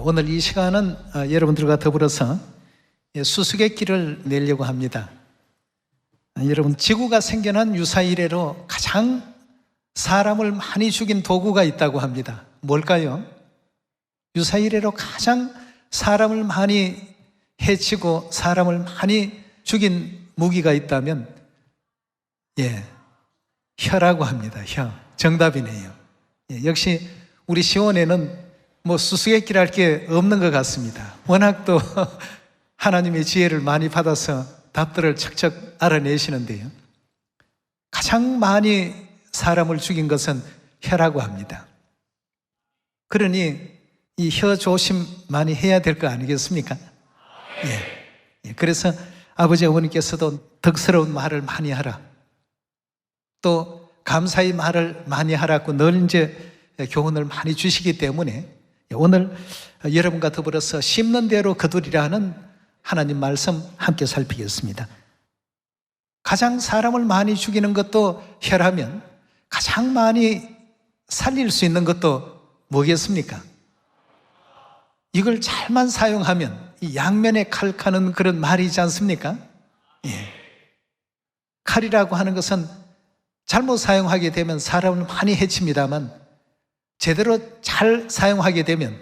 오늘 이 시간은 여러분들과 더불어서 수수께끼를 내려고 합니다. 여러분, 지구가 생겨난 유사 이래로 가장 사람을 많이 죽인 도구가 있다고 합니다. 뭘까요? 유사 이래로 가장 사람을 많이 해치고 사람을 많이 죽인 무기가 있다면 혀라고 합니다. 혀. 정답이네요. 역시 우리 시온에는 수수께끼를 할 게 없는 것 같습니다. 워낙 또 하나님의 지혜를 많이 받아서 답들을 척척 알아내시는데요. 가장 많이 사람을 죽인 것은 혀라고 합니다. 그러니 이 혀 조심 많이 해야 될 거 아니겠습니까? 그래서 아버지 어머니께서도 덕스러운 말을 많이 하라, 또 감사의 말을 많이 하라고 늘 이제 교훈을 많이 주시기 때문에 오늘 여러분과 더불어서 심는 대로 거두리라는 하나님 말씀 함께 살피겠습니다. 가장 사람을 많이 죽이는 것도 혀라면 가장 많이 살릴 수 있는 것도 뭐겠습니까? 이걸 잘만 사용하면 이 양면에 칼 카는 그런 말이지 않습니까? 칼이라고 하는 것은 잘못 사용하게 되면 사람을 많이 해칩니다만 제대로 잘 사용하게 되면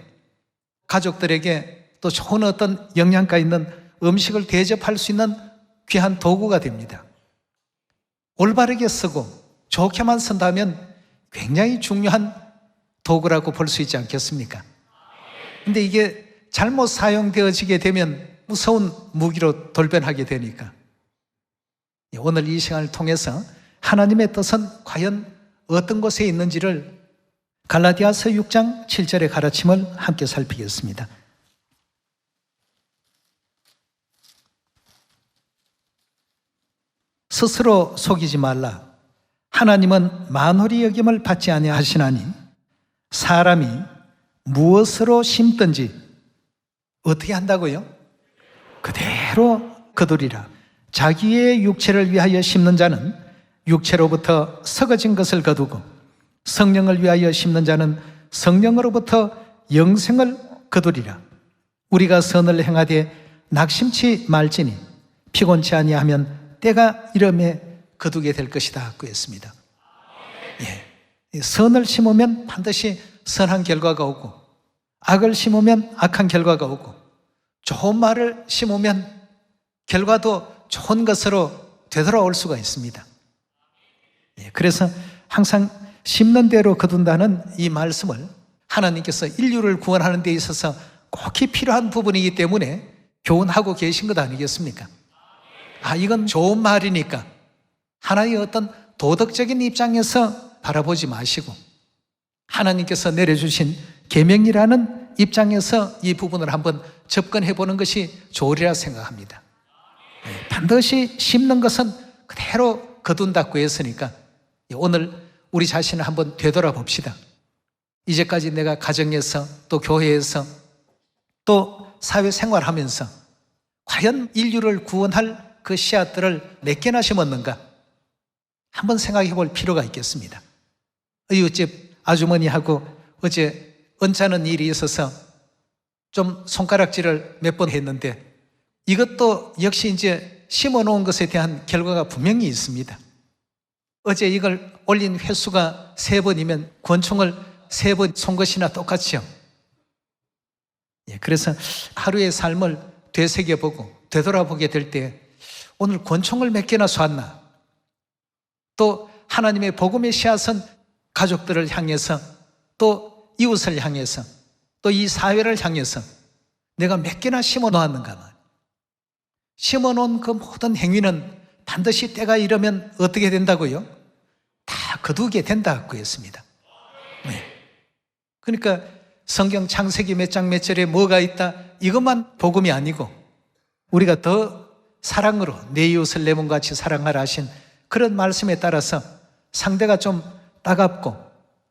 가족들에게 또 좋은 어떤 영양가 있는 음식을 대접할 수 있는 귀한 도구가 됩니다. 올바르게 쓰고 좋게만 쓴다면 굉장히 중요한 도구라고 볼 수 있지 않겠습니까? 근데 이게 잘못 사용되어지게 되면 무서운 무기로 돌변하게 되니까 오늘 이 시간을 통해서 하나님의 뜻은 과연 어떤 곳에 있는지를 갈라디아서 6장 7절의 가르침을 함께 살피겠습니다. 스스로 속이지 말라. 하나님은 만홀히 여김을 받지 아니하시나니 사람이 무엇으로 심든지 어떻게 한다고요? 그대로 거두리라. 자기의 육체를 위하여 심는 자는 육체로부터 썩어진 것을 거두고 성령을 위하여 심는 자는 성령으로부터 영생을 거두리라. 우리가 선을 행하되 낙심치 말지니 피곤치 아니하면 때가 이름에 거두게 될 것이다 고 했습니다. 선을 심으면 반드시 선한 결과가 오고 악을 심으면 악한 결과가 오고 좋은 말을 심으면 결과도 좋은 것으로 되돌아올 수가 있습니다. 그래서 항상 심는 대로 거둔다는 이 말씀을 하나님께서 인류를 구원하는 데 있어서 꼭히 필요한 부분이기 때문에 교훈하고 계신 것 아니겠습니까? 이건 좋은 말이니까 하나의 어떤 도덕적인 입장에서 바라보지 마시고 하나님께서 내려주신 계명이라는 입장에서 이 부분을 한번 접근해 보는 것이 좋으리라 생각합니다. 반드시 심는 것은 그대로 거둔다고 했으니까 오늘 우리 자신을 한번 되돌아봅시다. 이제까지 내가 가정에서 또 교회에서 또 사회생활하면서 과연 인류를 구원할 그 씨앗들을 몇 개나 심었는가 한번 생각해 볼 필요가 있겠습니다. 이웃집 아주머니하고 어제 언짢은 일이 있어서 좀 손가락질을 몇 번 했는데 이것도 역시 이제 심어 놓은 것에 대한 결과가 분명히 있습니다. 어제 이걸 올린 횟수가 3번이면 권총을 3번 쏜 것이나 똑같죠. 그래서 하루의 삶을 되새겨보고 되돌아보게 될 때 오늘 권총을 몇 개나 쐈나, 또 하나님의 복음의 씨앗은 가족들을 향해서 또 이웃을 향해서 또 이 사회를 향해서 내가 몇 개나 심어 놓았는가. 심어 놓은 그 모든 행위는 반드시 때가 이르면 어떻게 된다고요? 다 거두게 된다고 했습니다. 그러니까 성경 창세기 몇 장 몇 절에 뭐가 있다 이것만 복음이 아니고 우리가 더 사랑으로 내 이웃을 내 몸같이 사랑하라 하신 그런 말씀에 따라서 상대가 좀 따갑고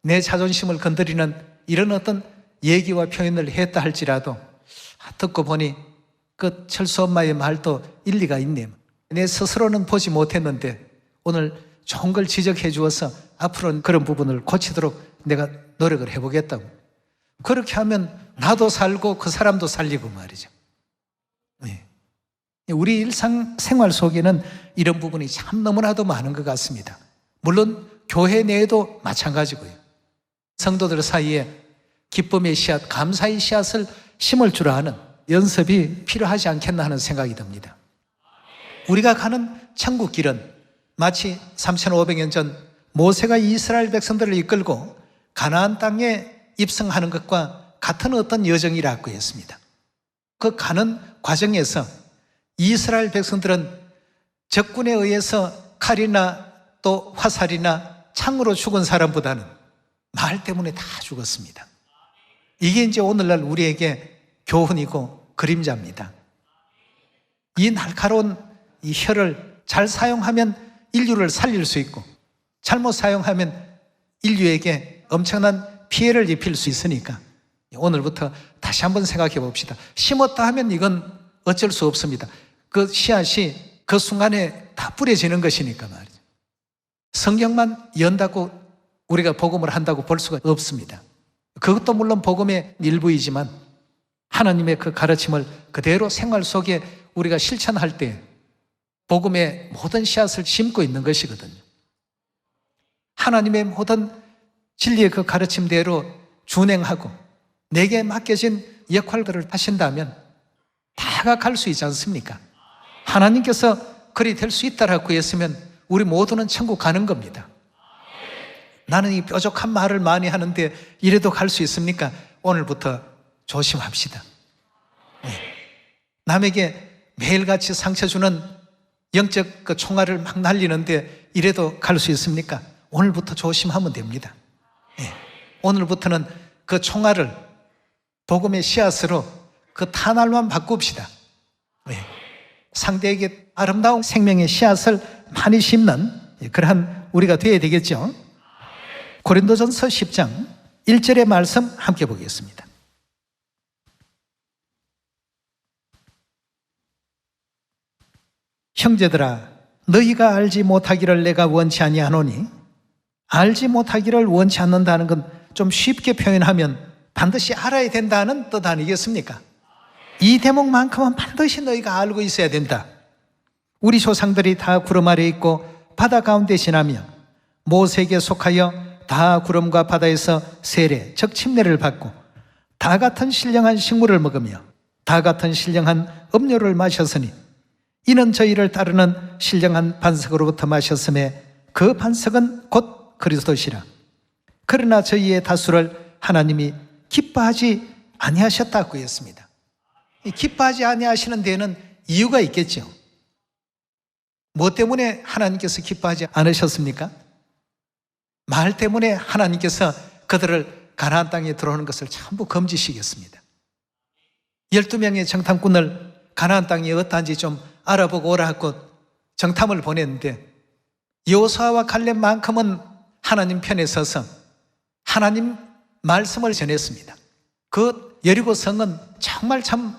내 자존심을 건드리는 이런 어떤 얘기와 표현을 했다 할지라도 듣고 보니 그 철수 엄마의 말도 일리가 있네. 내 스스로는 보지 못했는데 오늘 좋은 걸 지적해 주어서 앞으로는 그런 부분을 고치도록 내가 노력을 해보겠다고. 그렇게 하면 나도 살고 그 사람도 살리고 말이죠. 네. 우리 일상생활 속에는 이런 부분이 참 너무나도 많은 것 같습니다. 물론 교회 내에도 마찬가지고요. 성도들 사이에 기쁨의 씨앗, 감사의 씨앗을 심을 줄 아는 연습이 필요하지 않겠나 하는 생각이 듭니다. 우리가 가는 천국 길은 마치 3,500년 전 모세가 이스라엘 백성들을 이끌고 가나안 땅에 입성하는 것과 같은 어떤 여정이라고 했습니다. 그 가는 과정에서 이스라엘 백성들은 적군에 의해서 칼이나 또 화살이나 창으로 죽은 사람보다는 말 때문에 다 죽었습니다. 이게 이제 오늘날 우리에게 교훈이고 그림자입니다. 이 날카로운 이 혀를 잘 사용하면 인류를 살릴 수 있고 잘못 사용하면 인류에게 엄청난 피해를 입힐 수 있으니까 오늘부터 다시 한번 생각해 봅시다. 심었다 하면 이건 어쩔 수 없습니다. 그 씨앗이 그 순간에 다 뿌려지는 것이니까 말이죠. 성경만 연다고 우리가 복음을 한다고 볼 수가 없습니다. 그것도 물론 복음의 일부이지만 하나님의 그 가르침을 그대로 생활 속에 우리가 실천할 때 복음의 모든 씨앗을 심고 있는 것이거든요. 하나님의 모든 진리의 그 가르침대로 준행하고 내게 맡겨진 역할들을 하신다면 다가 갈 수 있지 않습니까? 하나님께서 그리 될 수 있다라고 했으면 우리 모두는 천국 가는 겁니다. 나는 이 뾰족한 말을 많이 하는데 이래도 갈 수 있습니까? 오늘부터 조심합시다. 네. 남에게 매일같이 상처 주는 영적 그 총알을 막 날리는데 이래도 갈 수 있습니까? 오늘부터 조심하면 됩니다. 네. 오늘부터는 그 총알을 복음의 씨앗으로 그 탄알만 바꿉시다. 네. 상대에게 아름다운 생명의 씨앗을 많이 심는 그러한 우리가 되어야 되겠죠. 고린도전서 10장 1절의 말씀 함께 보겠습니다. 형제들아, 너희가 알지 못하기를 내가 원치 아니하노니, 알지 못하기를 원치 않는다는 건 좀 쉽게 표현하면 반드시 알아야 된다는 뜻 아니겠습니까? 이 대목만큼은 반드시 너희가 알고 있어야 된다. 우리 조상들이 다 구름 아래 있고 바다 가운데 지나며 모세에게 속하여 다 구름과 바다에서 세례, 즉 침례를 받고 다 같은 신령한 식물을 먹으며 다 같은 신령한 음료를 마셨으니 이는 저희를 따르는 신령한 반석으로부터 마셨음에 그 반석은 곧 그리스도시라. 그러나 저희의 다수를 하나님이 기뻐하지 아니하셨다고 했습니다. 기뻐하지 아니하시는 데에는 이유가 있겠죠. 뭐 때문에 하나님께서 기뻐하지 않으셨습니까? 말 때문에 하나님께서 그들을 가나안 땅에 들어오는 것을 전부 금지시켰습니다. 12명의 정탐꾼을 가나안 땅이 어떠한지 좀 알아보고 오라 하고 정탐을 보냈는데 여호수아와 갈렙만큼은 하나님 편에 서서 하나님 말씀을 전했습니다. 그 여리고 성은 정말 참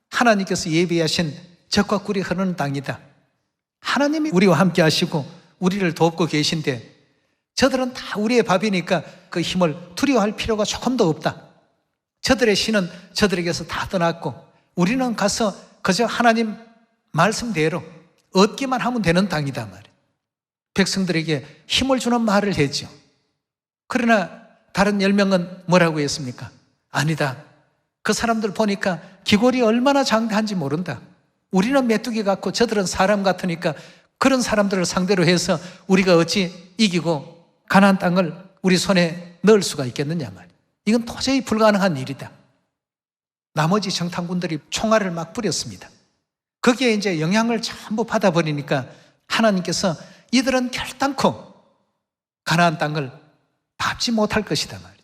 하나님께서 예비하신 젖과 꿀이 흐르는 땅이다. 하나님이 우리와 함께 하시고 우리를 돕고 계신데 저들은 다 우리의 밥이니까 그 힘을 두려워할 필요가 조금도 없다. 저들의 신은 저들에게서 다 떠났고 우리는 가서 그저 하나님 말씀대로 얻기만 하면 되는 땅이다 말이에요. 백성들에게 힘을 주는 말을 했죠. 그러나 다른 10명은 뭐라고 했습니까? 아니다. 그 사람들 보니까 기골이 얼마나 장대한지 모른다. 우리는 메뚜기 같고 저들은 사람 같으니까 그런 사람들을 상대로 해서 우리가 어찌 이기고 가나안 땅을 우리 손에 넣을 수가 있겠느냐 말이에요. 이건 도저히 불가능한 일이다. 나머지 정탐꾼들이 총알을 막 뿌렸습니다. 거기에 이제 영향을 전부 받아버리니까 하나님께서 이들은 결단코 가나안 땅을 밟지 못할 것이다 말이에요.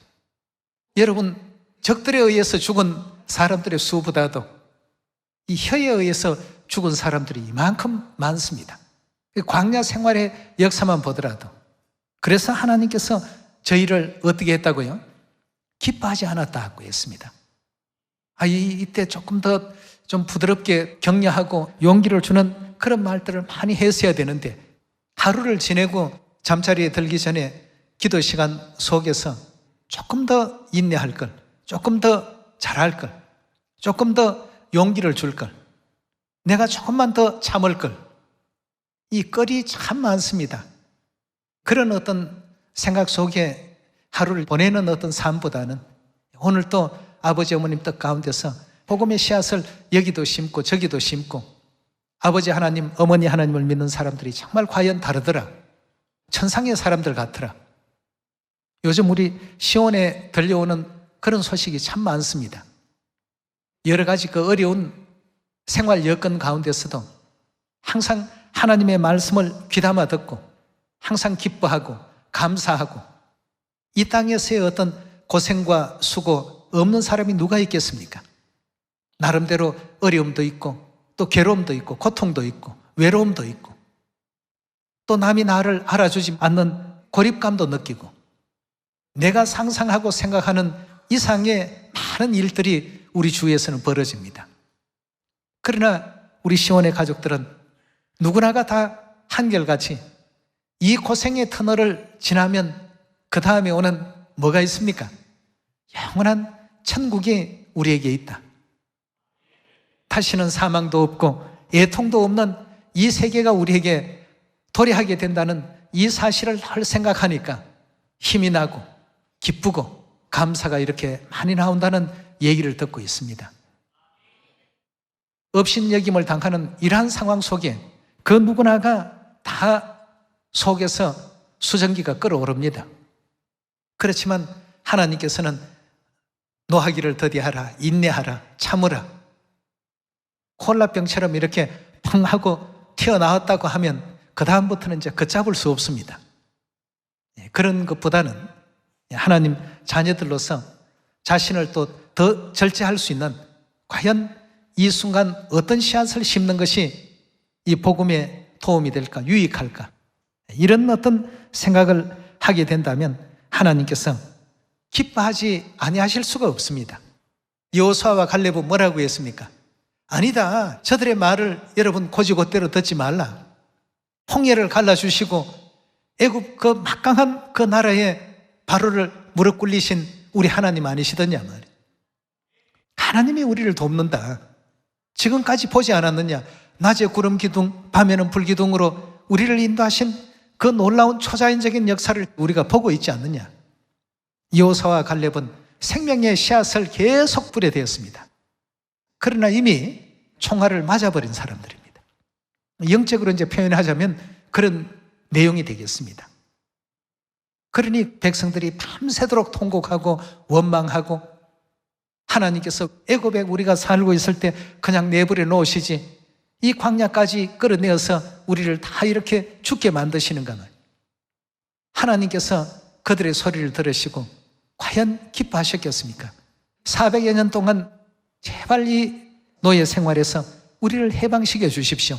여러분, 적들에 의해서 죽은 사람들의 수보다도 이 혀에 의해서 죽은 사람들이 이만큼 많습니다. 광야 생활의 역사만 보더라도. 그래서 하나님께서 저희를 어떻게 했다고요? 기뻐하지 않았다고 했습니다. 이때 조금 더 좀 부드럽게 격려하고 용기를 주는 그런 말들을 많이 했어야 되는데 하루를 지내고 잠자리에 들기 전에 기도 시간 속에서 조금 더 인내할 걸, 조금 더 잘할 걸, 조금 더 용기를 줄 걸, 내가 조금만 더 참을 걸. 이 끌이 참 많습니다. 그런 어떤 생각 속에 하루를 보내는 어떤 삶보다는 오늘 또 아버지 어머님 뜻 가운데서 복음의 씨앗을 여기도 심고 저기도 심고, 아버지 하나님, 어머니 하나님을 믿는 사람들이 정말 과연 다르더라. 천상의 사람들 같더라. 요즘 우리 시온에 들려오는 그런 소식이 참 많습니다. 여러 가지 그 어려운 생활 여건 가운데서도 항상 하나님의 말씀을 귀담아 듣고 항상 기뻐하고 감사하고, 이 땅에서의 어떤 고생과 수고 없는 사람이 누가 있겠습니까? 나름대로 어려움도 있고 또 괴로움도 있고 고통도 있고 외로움도 있고, 또 남이 나를 알아주지 않는 고립감도 느끼고, 내가 상상하고 생각하는 이상의 많은 일들이 우리 주위에서는 벌어집니다. 그러나 우리 시온의 가족들은 누구나가 다 한결같이 이 고생의 터널을 지나면 그 다음에 오는 뭐가 있습니까? 영원한 천국이 우리에게 있다. 다시는 사망도 없고 애통도 없는 이 세계가 우리에게 도래하게 된다는 이 사실을 늘 생각하니까 힘이 나고 기쁘고 감사가 이렇게 많이 나온다는 얘기를 듣고 있습니다. 업신여김을 당하는 이러한 상황 속에 그 누구나가 다 속에서 수증기가 끓어오릅니다. 그렇지만 하나님께서는 노하기를 더디하라, 인내하라, 참으라. 콜라병처럼 이렇게 팡 하고 튀어나왔다고 하면 그 다음부터는 이제 걷잡을 수 없습니다. 그런 것보다는 하나님 자녀들로서 자신을 또 더 절제할 수 있는, 과연 이 순간 어떤 씨앗을 심는 것이 이 복음에 도움이 될까, 유익할까, 이런 어떤 생각을 하게 된다면 하나님께서 기뻐하지 아니하실 수가 없습니다. 여호수아와 갈렙은 뭐라고 했습니까? 아니다, 저들의 말을 여러분 곧이곧대로 듣지 말라. 홍해를 갈라주시고 애굽 그 막강한 그 나라에 바로를 무릎 꿇리신 우리 하나님 아니시더냐 말이야. 하나님이 우리를 돕는다. 지금까지 보지 않았느냐? 낮에 구름 기둥, 밤에는 불 기둥으로 우리를 인도하신 그 놀라운 초자연적인 역사를 우리가 보고 있지 않느냐? 여호수아와 갈렙은 생명의 씨앗을 계속 뿌려대었습니다. 그러나 이미 총알을 맞아버린 사람들입니다. 영적으로 이제 표현하자면 그런 내용이 되겠습니다. 그러니 백성들이 밤새도록 통곡하고 원망하고, 하나님께서 애굽에 우리가 살고 있을 때 그냥 내버려 놓으시지 이 광야까지 끌어내어서 우리를 다 이렇게 죽게 만드시는가 말이에요. 하나님께서 그들의 소리를 들으시고 과연 기뻐하셨겠습니까? 400여 년 동안 제발 이 노예 생활에서 우리를 해방시켜 주십시오.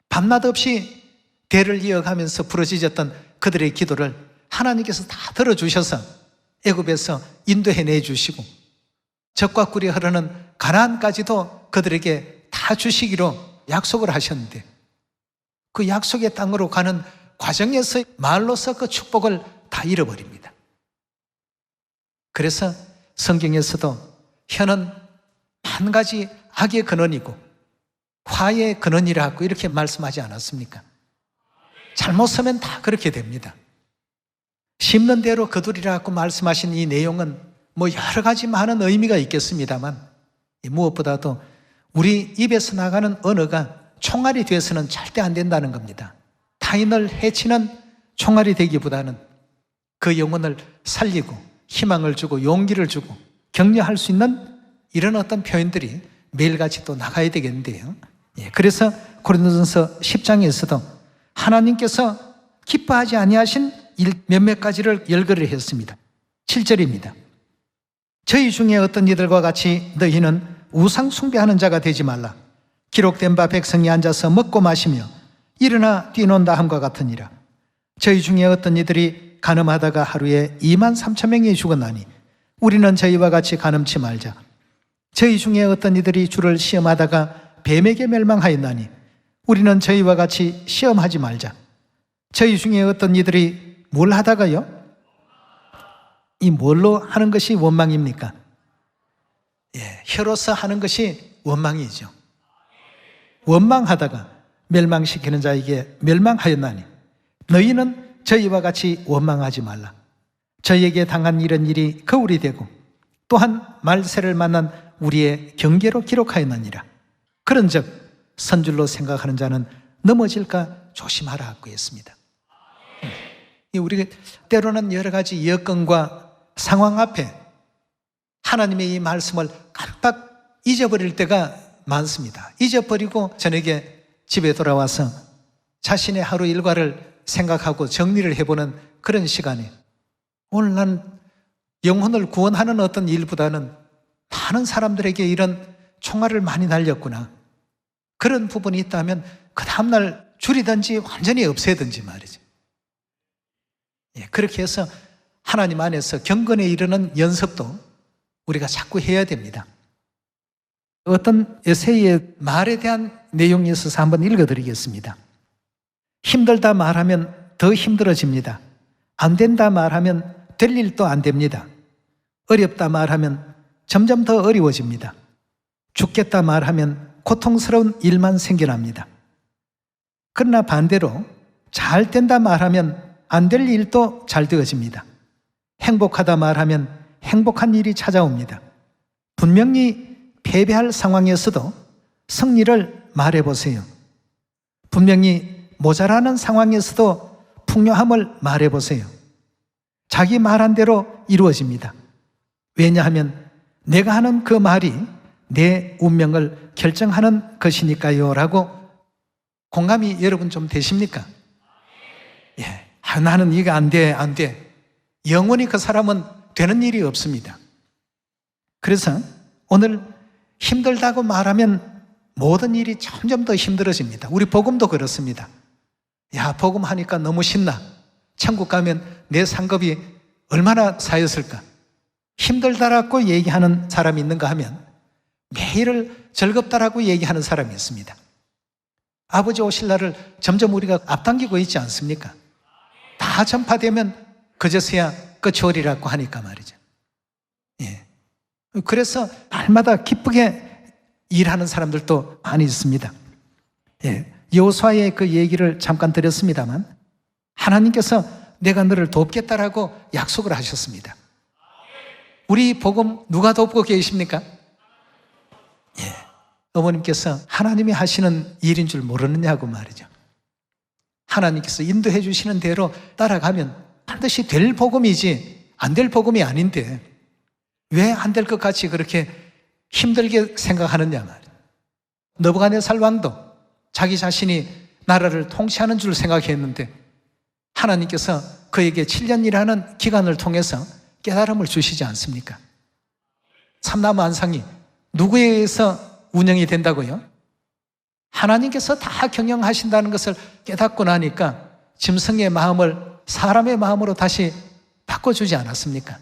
밤낮 없이 대를 이어가면서 부르짖었던 그들의 기도를 하나님께서 다 들어주셔서 애굽에서 인도해내 주시고, 젖과 꿀이 흐르는 가나안까지도 그들에게 다 주시기로 약속을 하셨는데, 그 약속의 땅으로 가는 과정에서 말로서 그 축복을 다 잃어버립니다. 그래서 성경에서도 혀는 한 가지 악의 근원이고 화의 근원이라고 이렇게 말씀하지 않았습니까? 잘못 서면 다 그렇게 됩니다. 심는 대로 거두리라고 말씀하신 이 내용은 뭐 여러 가지 많은 의미가 있겠습니다만, 무엇보다도 우리 입에서 나가는 언어가 총알이 돼서는 절대 안 된다는 겁니다. 타인을 해치는 총알이 되기보다는 그 영혼을 살리고 희망을 주고 용기를 주고 격려할 수 있는 이런 어떤 표현들이 매일같이 또 나가야 되겠는데요. 그래서 고린도전서 10장에서도 하나님께서 기뻐하지 아니하신 일 몇몇 가지를 열거를 했습니다. 7절입니다. 저희 중에 어떤 이들과 같이 너희는 우상 숭배하는 자가 되지 말라. 기록된 바 백성이 앉아서 먹고 마시며 일어나 뛰논다 함과 같으니라. 저희 중에 어떤 이들이 간음하다가 하루에 23,000명이 죽었나니 우리는 저희와 같이 간음치 말자. 저희 중에 어떤 이들이 주를 시험하다가 뱀에게 멸망하였나니 우리는 저희와 같이 시험하지 말자. 저희 중에 어떤 이들이 뭘 하다가요? 이 뭘로 하는 것이 원망입니까? 혀로서 하는 것이 원망이죠. 원망하다가 멸망시키는 자에게 멸망하였나니 너희는 저희와 같이 원망하지 말라. 저희에게 당한 이런 일이 거울이 되고 또한 말세를 만난 우리의 경계로 기록하였느니라. 그런즉 선줄로 생각하는 자는 넘어질까 조심하라 하고 했습니다. 우리 때로는 여러 가지 여건과 상황 앞에 하나님의 이 말씀을 깜빡 잊어버릴 때가 많습니다. 잊어버리고 저녁에 집에 돌아와서 자신의 하루 일과를 생각하고 정리를 해보는 그런 시간이, 오늘 난 영혼을 구원하는 어떤 일보다는 많은 사람들에게 이런 총알을 많이 날렸구나, 그런 부분이 있다면 그 다음날 줄이든지 완전히 없애든지 말이죠. 그렇게 해서 하나님 안에서 경건에 이르는 연습도 우리가 자꾸 해야 됩니다. 어떤 에세이의 말에 대한 내용이 있어서 한번 읽어드리겠습니다. 힘들다 말하면 더 힘들어집니다. 안 된다 말하면 될 일도 안 됩니다. 어렵다 말하면 점점 더 어려워집니다. 죽겠다 말하면 고통스러운 일만 생겨납니다. 그러나 반대로 잘 된다 말하면 안 될 일도 잘 되어집니다. 행복하다 말하면 행복한 일이 찾아옵니다. 분명히 패배할 상황에서도 승리를 말해보세요. 분명히 모자라는 상황에서도 풍요함을 말해보세요. 자기 말한 대로 이루어집니다. 왜냐하면 내가 하는 그 말이 내 운명을 결정하는 것이니까요 라고. 공감이 여러분 좀 되십니까? 나는 이거 안 돼. 영원히 그 사람은 되는 일이 없습니다. 그래서 오늘 힘들다고 말하면 모든 일이 점점 더 힘들어집니다. 우리 복음도 그렇습니다. 복음 하니까 너무 신나. 천국 가면 내 상급이 얼마나 쌓였을까. 힘들다라고 얘기하는 사람이 있는가 하면 매일을 즐겁다라고 얘기하는 사람이 있습니다. 아버지 오실 날을 점점 우리가 앞당기고 있지 않습니까? 다 전파되면 그제서야 끝이 오리라고 하니까 말이죠. 그래서 날마다 기쁘게 일하는 사람들도 많이 있습니다. 여호수아의 그 얘기를 잠깐 드렸습니다만 하나님께서 내가 너를 돕겠다라고 약속을 하셨습니다. 우리 복음 누가 돕고 계십니까? 어머님께서 하나님이 하시는 일인 줄 모르느냐고 말이죠. 하나님께서 인도해 주시는 대로 따라가면 반드시 될 복음이지 안 될 복음이 아닌데 왜 안 될 것 같이 그렇게 힘들게 생각하느냐 말이에요. 느부갓네살 왕도 자기 자신이 나라를 통치하는 줄 생각했는데 하나님께서 그에게 7년이라는 기간을 통해서 깨달음을 주시지 않습니까? 참나무 안상이 누구에 의해서 운영이 된다고요? 하나님께서 다 경영하신다는 것을 깨닫고 나니까 짐승의 마음을 사람의 마음으로 다시 바꿔주지 않았습니까?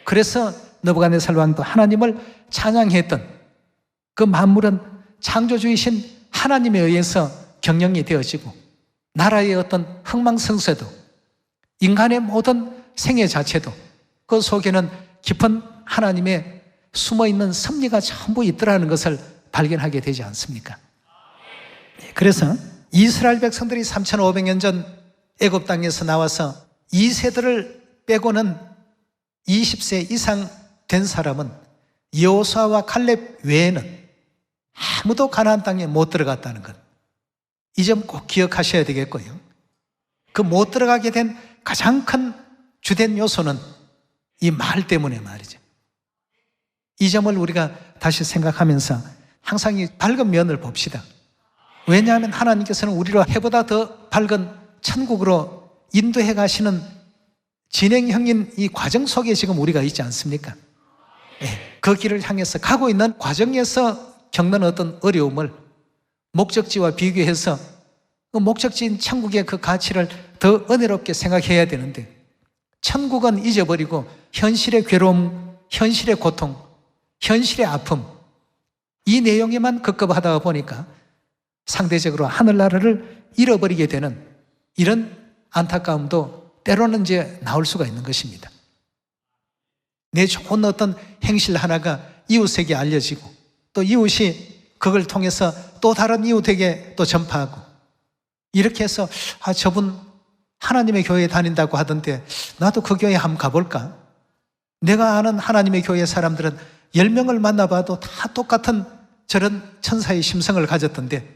그래서 느부갓네살 왕도 하나님을 찬양했던 그 만물은 창조주이신 하나님에 의해서 경영이 되어지고 나라의 어떤 흥망성쇠도 인간의 모든 생애 자체도 그 속에는 깊은 하나님의 숨어있는 섭리가 전부 있더라는 것을 발견하게 되지 않습니까? 그래서 이스라엘 백성들이 3,500년 전 애굽 땅에서 나와서 이 세대를 빼고는 20세 이상 된 사람은 여호수아와 칼렙 외에는 아무도 가나안 땅에 못 들어갔다는 것. 이 점 꼭 기억하셔야 되겠고요. 그 못 들어가게 된 가장 큰 주된 요소는 이 말 때문에 말이죠. 이 점을 우리가 다시 생각하면서 항상 이 밝은 면을 봅시다. 왜냐하면 하나님께서는 우리를 해보다 더 밝은 천국으로 인도해 가시는 진행형인 이 과정 속에 지금 우리가 있지 않습니까? 그 길을 향해서 가고 있는 과정에서 겪는 어떤 어려움을 목적지와 비교해서 그 목적지인 천국의 그 가치를 더 은혜롭게 생각해야 되는데 천국은 잊어버리고 현실의 괴로움, 현실의 고통, 현실의 아픔 이 내용에만 급급하다 보니까 상대적으로 하늘나라를 잃어버리게 되는 이런 안타까움도 때로는 이제 나올 수가 있는 것입니다. 내 좋은 어떤 행실 하나가 이웃에게 알려지고 또 이웃이 그걸 통해서 또 다른 이웃에게 또 전파하고 이렇게 해서 저분 하나님의 교회에 다닌다고 하던데 나도 그 교회에 한번 가볼까? 내가 아는 하나님의 교회 사람들은 10명을 만나봐도 다 똑같은 저런 천사의 심성을 가졌던데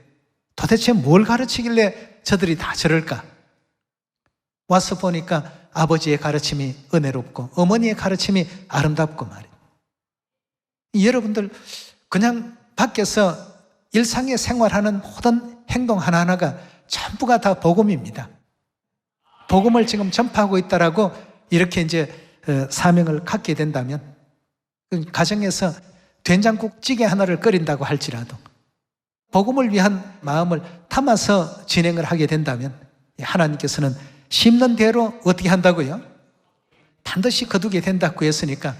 도대체 뭘 가르치길래 저들이 다 저럴까? 와서 보니까 아버지의 가르침이 은혜롭고 어머니의 가르침이 아름답고 말이에요. 여러분들 그냥 밖에서 일상의 생활하는 모든 행동 하나하나가 전부가 다 복음입니다. 복음을 지금 전파하고 있다라고 이렇게 이제 사명을 갖게 된다면 가정에서 된장국찌개 하나를 끓인다고 할지라도 복음을 위한 마음을 담아서 진행을 하게 된다면 하나님께서는 심는 대로 어떻게 한다고요? 반드시 거두게 된다고 했으니까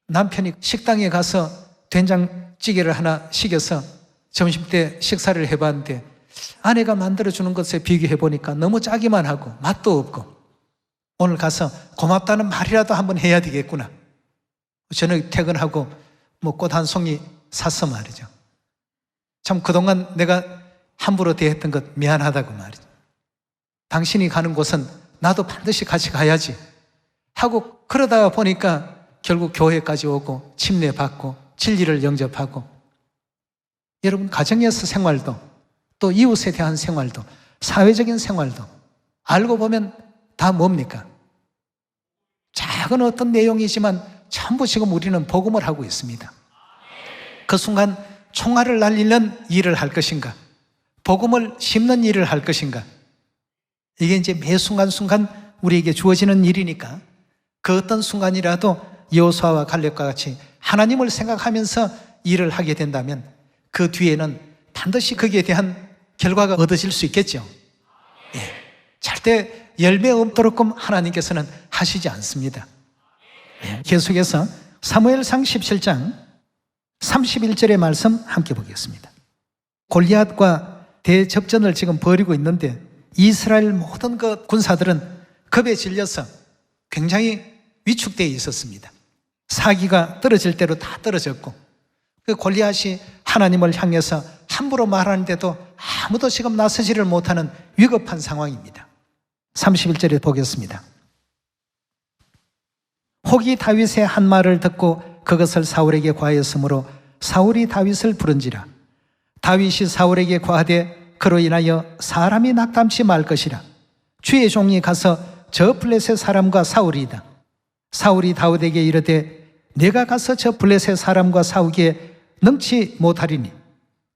남편이 식당에 가서 된장찌개를 하나 시켜서 점심때 식사를 해봤는데 아내가 만들어주는 것에 비교해보니까 너무 짜기만 하고 맛도 없고 오늘 가서 고맙다는 말이라도 한번 해야 되겠구나. 저녁 퇴근하고 꽃 한 송이 샀어 말이죠. 참 그동안 내가 함부로 대했던 것 미안하다고 말이죠. 당신이 가는 곳은 나도 반드시 같이 가야지 하고 그러다가 보니까 결국 교회까지 오고 침례받고 진리를 영접하고 여러분 가정에서 생활도 또 이웃에 대한 생활도 사회적인 생활도 알고 보면 다 뭡니까? 작은 어떤 내용이지만 전부 지금 우리는 복음을 하고 있습니다. 그 순간 총알을 날리는 일을 할 것인가? 복음을 심는 일을 할 것인가? 이게 이제 매 순간순간 우리에게 주어지는 일이니까 그 어떤 순간이라도 여호수아와 갈렙과 같이 하나님을 생각하면서 일을 하게 된다면 그 뒤에는 반드시 거기에 대한 결과가 얻어질 수 있겠죠. 예. 절대 열매 없도록끔 하나님께서는 하시지 않습니다. 예. 계속해서 사무엘상 17장 31절의 말씀 함께 보겠습니다. 골리앗과 대접전을 지금 벌이고 있는데 이스라엘 모든 그 군사들은 겁에 질려서 굉장히 위축되어 있었습니다. 사기가 떨어질 대로 다 떨어졌고 그 골리앗이 하나님을 향해서 함부로 말하는데도 아무도 지금 나서지를 못하는 위급한 상황입니다. 31절에 보겠습니다. 혹이 다윗의 한 말을 듣고 그것을 사울에게 과하였으므로 사울이 다윗을 부른지라. 다윗이 사울에게 과하되 그로 인하여 사람이 낙담치 말 것이라. 주의 종이 가서 저 블레셋 사람과 싸우리이다. 사울이 다윗에게 이르되 내가 가서 저 블레셋 사람과 싸우기에 능치 못하리니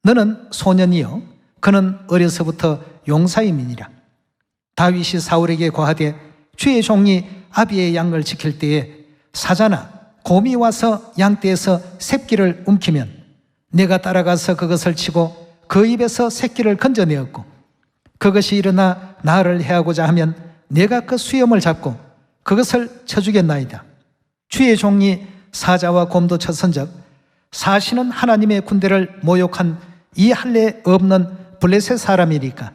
너는 소년이요 그는 어려서부터 용사임이니라. 다윗이 사울에게 고하되 주의 종이 아비의 양을 지킬 때에 사자나 곰이 와서 양떼에서 새끼를 움키면 내가 따라가서 그것을 치고 그 입에서 새끼를 건져내었고 그것이 일어나 나를 해하고자 하면 내가 그 수염을 잡고 그것을 쳐주겠나이다. 주의 종이 사자와 곰도 쳤은즉 사시는 하나님의 군대를 모욕한 이 할례 없는 블레셋 사람이니까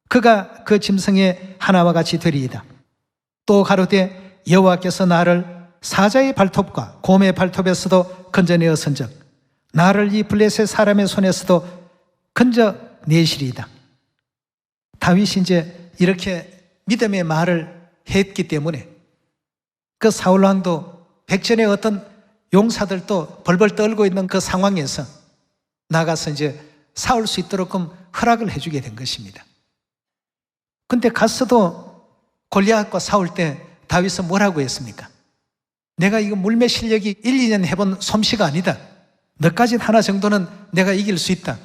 그가 그 짐승의 하나와 같이 되리이다. 또 가로되 여호와께서 나를 사자의 발톱과 곰의 발톱에서도 건져내었은즉 나를 이 블레셋 사람의 손에서도 건져내시리이다. 다윗이 이제 이렇게 믿음의 말을 했기 때문에 그 사울왕도 백전의 어떤 용사들도 벌벌 떨고 있는 그 상황에서 나가서 이제 싸울 수 있도록 허락을 해주게 된 것입니다. 근데 가서도 골리앗과 싸울 때 다윗은 뭐라고 했습니까? 내가 이거 물매 실력이 1, 2년 해본 솜씨가 아니다. 너까지 하나 정도는 내가 이길 수 있다.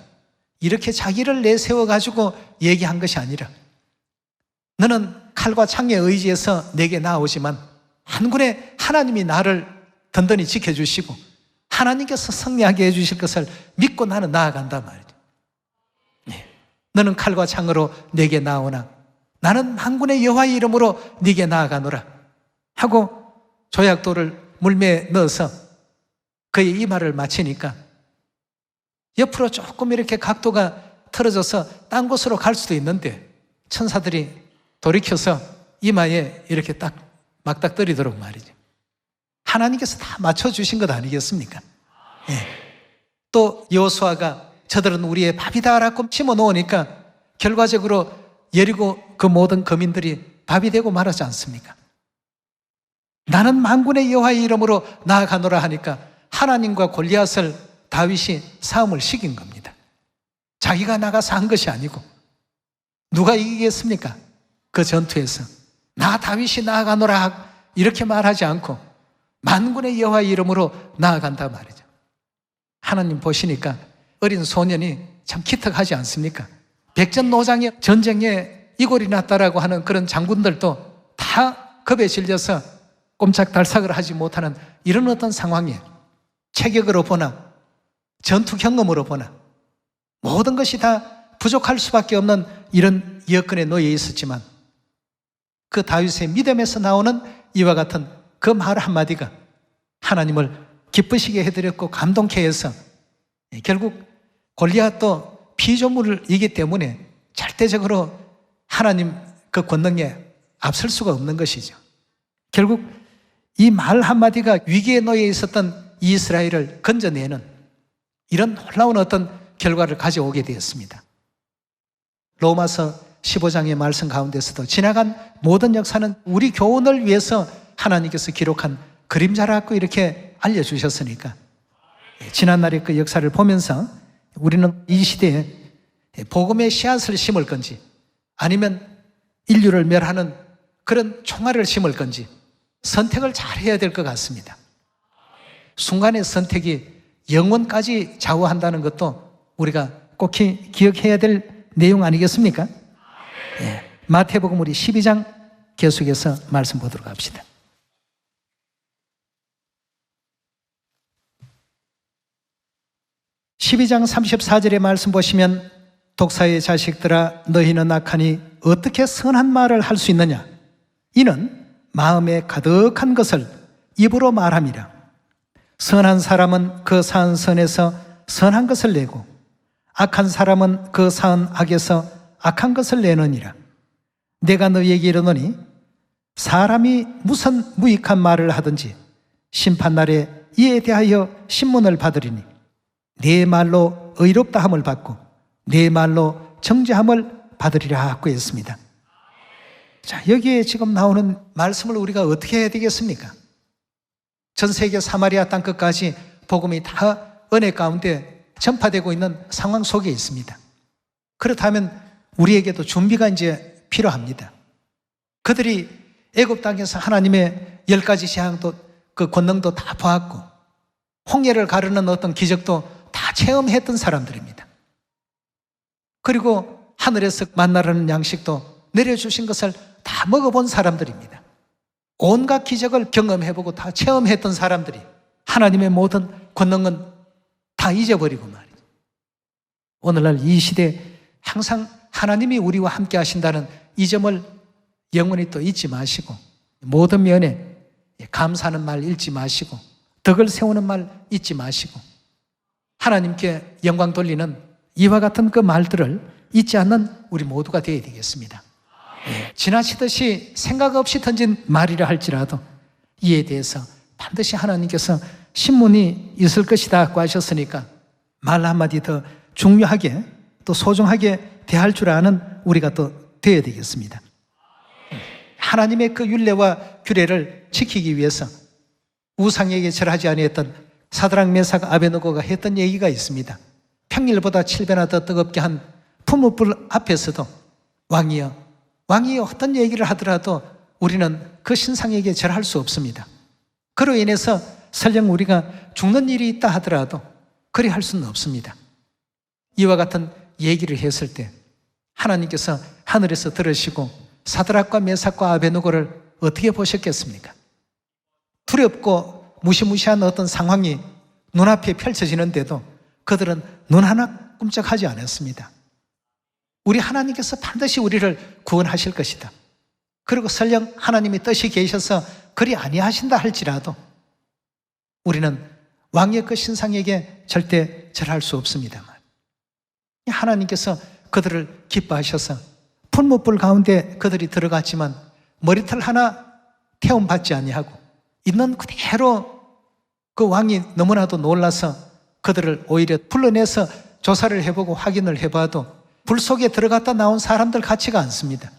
이렇게 자기를 내세워가지고 얘기한 것이 아니라 너는 칼과 창에 의지해서 내게 나오지만 한군에 하나님이 나를 든든히 지켜주시고 하나님께서 승리하게 해주실 것을 믿고 나는 나아간다 말이죠. 네. 너는 칼과 창으로 내게 나오나 나는 만군의 여호와의 이름으로 네게 나아가노라 하고 조약돌을 물매에 넣어서 그의 이 말을 마치니까 옆으로 조금 이렇게 각도가 틀어져서 딴 곳으로 갈 수도 있는데 천사들이 돌이켜서 이마에 이렇게 딱 막닥거리도록 말이죠. 하나님께서 다 맞춰주신 것 아니겠습니까? 예. 또 여호수아가 저들은 우리의 밥이다라고 심어 놓으니까 결과적으로 여리고 그 모든 거민들이 밥이 되고 말하지 않습니까? 나는 만군의 여호와의 이름으로 나아가노라 하니까 하나님과 골리앗을 다윗이 싸움을 시킨 겁니다. 자기가 나가서 한 것이 아니고. 누가 이기겠습니까? 그 전투에서 나 다윗이 나아가노라 이렇게 말하지 않고 만군의 여호와의 이름으로 나아간다 말이죠. 하나님 보시니까 어린 소년이 참 기특하지 않습니까? 백전노장의 전쟁에 이골이 났다라고 하는 그런 장군들도 다 겁에 질려서 꼼짝달싹을 하지 못하는 이런 어떤 상황에 체격으로 보나 전투 경험으로 보나 모든 것이 다 부족할 수밖에 없는 이런 여건에 놓여 있었지만 그 다윗의 믿음에서 나오는 이와 같은 그 말 한마디가 하나님을 기쁘시게 해드렸고 감동케 해서 결국 골리앗도 피조물이기 때문에 절대적으로 하나님 그 권능에 앞설 수가 없는 것이죠. 결국 이 말 한마디가 위기에 놓여 있었던 이스라엘을 건져내는 이런 놀라운 어떤 결과를 가져오게 되었습니다. 로마서 15장의 말씀 가운데서도 지나간 모든 역사는 우리 교훈을 위해서 하나님께서 기록한 그림자라고 이렇게 알려주셨으니까 지난날의 그 역사를 보면서 우리는 이 시대에 복음의 씨앗을 심을 건지 아니면 인류를 멸하는 그런 총알을 심을 건지 선택을 잘 해야 될 것 같습니다. 순간의 선택이 영원까지 좌우한다는 것도 우리가 꼭 기억해야 될 내용 아니겠습니까? 예. 마태복음 우리 12장 계속해서 말씀 보도록 합시다. (12장) 34절의 말씀 보시면 독사의 자식들아 너희는 악하니 어떻게 선한 말을 할 수 있느냐 이는 마음에 가득한 것을 입으로 말함이라. 선한 사람은 그 사은 선에서 선한 것을 내고 악한 사람은 그 사은 악에서 악한 것을 내느니라. 내가 너희에게 이르노니 사람이 무슨 무익한 말을 하든지 심판날에 이에 대하여 신문을 받으리니 네 말로 의롭다함을 받고 네 말로 정죄함을 받으리라 하고 했습니다. 자, 여기에 지금 나오는 말씀을 우리가 어떻게 해야 되겠습니까? 전 세계 사마리아 땅끝까지 복음이 다 은혜 가운데 전파되고 있는 상황 속에 있습니다. 그렇다면 우리에게도 준비가 이제 필요합니다. 그들이 애굽 땅에서 하나님의 10가지 재앙도 그 권능도 다 보았고 홍해를 가르는 어떤 기적도 다 체험했던 사람들입니다. 그리고 하늘에서 만나라는 양식도 내려주신 것을 다 먹어본 사람들입니다. 온갖 기적을 경험해보고 다 체험했던 사람들이 하나님의 모든 권능은 다 잊어버리고 말이죠. 오늘날 이 시대에 항상 하나님이 우리와 함께 하신다는 이 점을 영원히 또 잊지 마시고 모든 면에 감사하는 말 잊지 마시고 덕을 세우는 말 잊지 마시고 하나님께 영광 돌리는 이와 같은 그 말들을 잊지 않는 우리 모두가 되어야 되겠습니다. 지나치듯이 생각 없이 던진 말이라 할지라도 이에 대해서 반드시 하나님께서 신문이 있을 것이다 고 하셨으니까 말 한마디 더 중요하게 또 소중하게 대할 줄 아는 우리가 또 되어야 되겠습니다. 하나님의 그 율례와 규례를 지키기 위해서 우상에게 절하지 아니했던 사드락 메삭 아베느고가 했던 얘기가 있습니다. 평일보다 7배나 더 뜨겁게 한 푸무불 앞에서도 왕이여 어떤 얘기를 하더라도 우리는 그 신상에게 절할 수 없습니다. 그로 인해서 설령 우리가 죽는 일이 있다 하더라도 그리 할 수는 없습니다. 이와 같은 얘기를 했을 때 하나님께서 하늘에서 들으시고 사드락과 메삭과 아베느고를 어떻게 보셨겠습니까? 두렵고 무시무시한 어떤 상황이 눈앞에 펼쳐지는데도 그들은 눈 하나 끔찍하지 않았습니다. 우리 하나님께서 반드시 우리를 구원하실 것이다. 그리고 설령 하나님의 뜻이 계셔서 그리 아니하신다 할지라도 우리는 왕의 그 신상에게 절대 절할 수 없습니다만 하나님께서 그들을 기뻐하셔서 풀무불 가운데 그들이 들어갔지만 머리털 하나 태움받지 아니하고 있는 그대로 그 왕이 너무나도 놀라서 그들을 오히려 불러내서 조사를 해보고 확인을 해봐도 불 속에 들어갔다 나온 사람들 같지가 않습니다.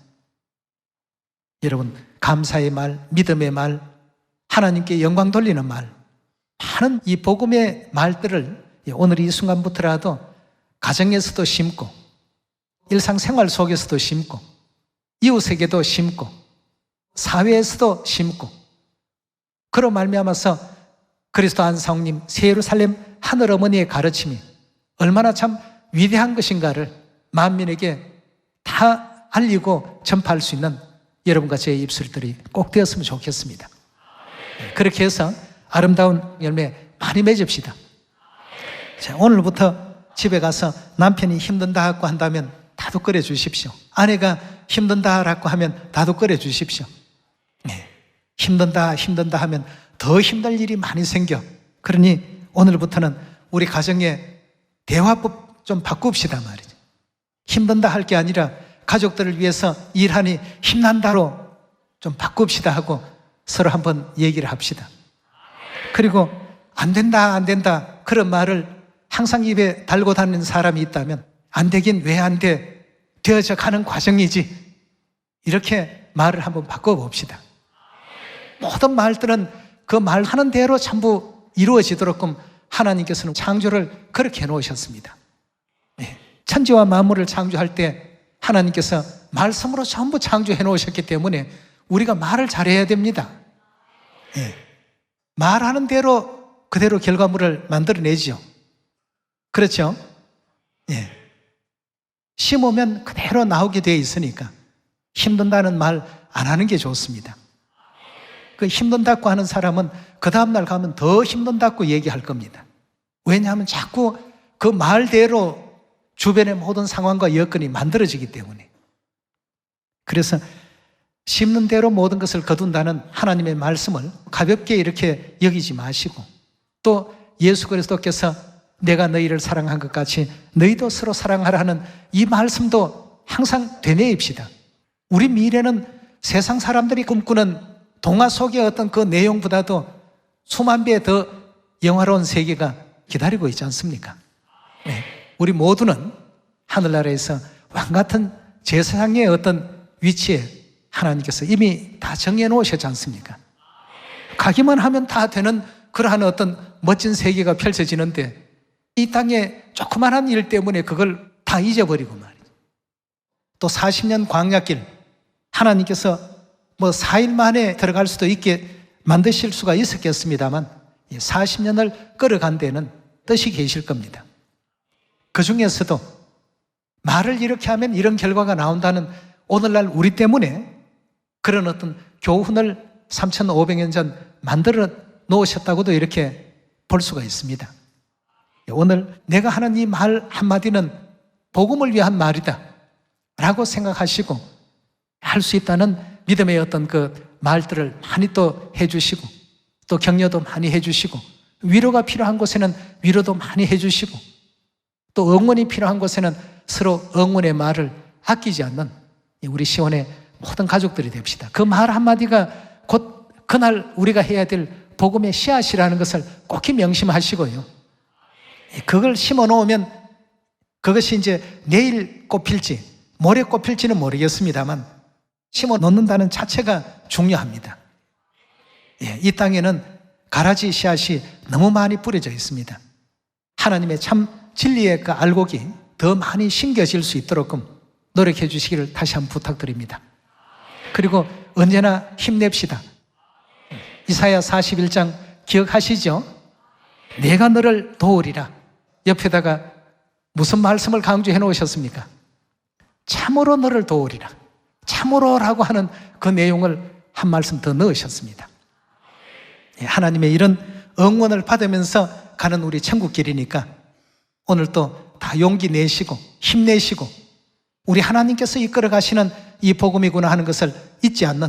여러분, 감사의 말, 믿음의 말, 하나님께 영광 돌리는 말, 많은 이 복음의 말들을 오늘 이 순간부터라도 가정에서도 심고 일상생활 속에서도 심고 이웃에게도 심고 사회에서도 심고 그로 말미암아서 그리스도 안사홍님 새 예루살렘 하늘어머니의 가르침이 얼마나 참 위대한 것인가를 만민에게 다 알리고 전파할 수 있는 여러분과 제 입술들이 꼭 되었으면 좋겠습니다. 그렇게 해서 아름다운 열매 많이 맺읍시다. 자, 오늘부터 집에 가서 남편이 힘든다고 한다면 다독거려 주십시오. 아내가 힘든다라고 하면 다독거려 주십시오. 네. 힘든다 하면 더 힘들 일이 많이 생겨. 그러니 오늘부터는 우리 가정의 대화법 좀 바꿉시다 말이죠. 힘든다 할 게 아니라 가족들을 위해서 일하니 힘난다로 좀 바꿉시다 하고 서로 한번 얘기를 합시다. 그리고 안 된다 그런 말을 항상 입에 달고 다니는 사람이 있다면 안 되긴 왜 안 돼? 되어져 가는 과정이지. 이렇게 말을 한번 바꿔봅시다. 모든 말들은 그 말하는 대로 전부 이루어지도록끔 하나님께서는 창조를 그렇게 해놓으셨습니다. 천지와 만물을 창조할 때 하나님께서 말씀으로 전부 창조해 놓으셨기 때문에 우리가 말을 잘해야 됩니다. 말하는 대로 그대로 결과물을 만들어내죠. 그렇죠? 심으면 그대로 나오게 되어 있으니까 힘든다는 말 안 하는 게 좋습니다. 그 힘든다고 하는 사람은 그 다음날 가면 더 힘든다고 얘기할 겁니다. 왜냐하면 자꾸 그 말대로 주변의 모든 상황과 여건이 만들어지기 때문에. 그래서 심는 대로 모든 것을 거둔다는 하나님의 말씀을 가볍게 이렇게 여기지 마시고 또 예수 그리스도께서 내가 너희를 사랑한 것 같이 너희도 서로 사랑하라는 이 말씀도 항상 되뇌입시다. 우리 미래는 세상 사람들이 꿈꾸는 동화 속의 어떤 그 내용보다도 수만 배 더 영화로운 세계가 기다리고 있지 않습니까? 우리 모두는 하늘나라에서 왕같은 제사장의 어떤 위치에 하나님께서 이미 다 정해놓으셨지 않습니까? 가기만 하면 다 되는 그러한 어떤 멋진 세계가 펼쳐지는데 이 땅에 조그만한 일 때문에 그걸 다 잊어버리고 말이죠. 또 40년 광야길 하나님께서 4일 만에 들어갈 수도 있게 만드실 수가 있었겠습니다만 40년을 끌어간 데는 뜻이 계실 겁니다. 그 중에서도 말을 이렇게 하면 이런 결과가 나온다는 오늘날 우리 때문에 그런 어떤 교훈을 3,500년 전 만들어 놓으셨다고도 이렇게 볼 수가 있습니다. 오늘 내가 하는 이 말 한마디는 복음을 위한 말이다 라고 생각하시고 할 수 있다는 믿음의 어떤 그 말들을 많이 또 해주시고 또 격려도 많이 해주시고 위로가 필요한 곳에는 위로도 많이 해주시고 또 응원이 필요한 곳에는 서로 응원의 말을 아끼지 않는 우리 시온의 모든 가족들이 됩시다. 그 말 한마디가 곧 그날 우리가 해야 될 복음의 씨앗이라는 것을 꼭 명심하시고요. 그걸 심어 놓으면 그것이 이제 내일 꽃필지 모레 꽃필지는 모르겠습니다만 심어 놓는다는 자체가 중요합니다. 이 땅에는 가라지 씨앗이 너무 많이 뿌려져 있습니다. 하나님의 참 진리의 그 알곡이 더 많이 심겨질 수 있도록 노력해 주시기를 다시 한번 부탁드립니다. 그리고 언제나 힘냅시다. 이사야 41장 기억하시죠? 내가 너를 도우리라. 옆에다가 무슨 말씀을 강조해 놓으셨습니까? 참으로 너를 도우리라. 참으로라고 하는 그 내용을 한 말씀 더 넣으셨습니다. 하나님의 이런 응원을 받으면서 가는 우리 천국길이니까 오늘 또 다 용기 내시고 힘내시고 우리 하나님께서 이끌어 가시는 이 복음이구나 하는 것을 잊지 않는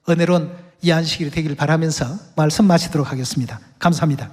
은혜로운 이 안식일이 되길 바라면서 말씀 마치도록 하겠습니다. 감사합니다.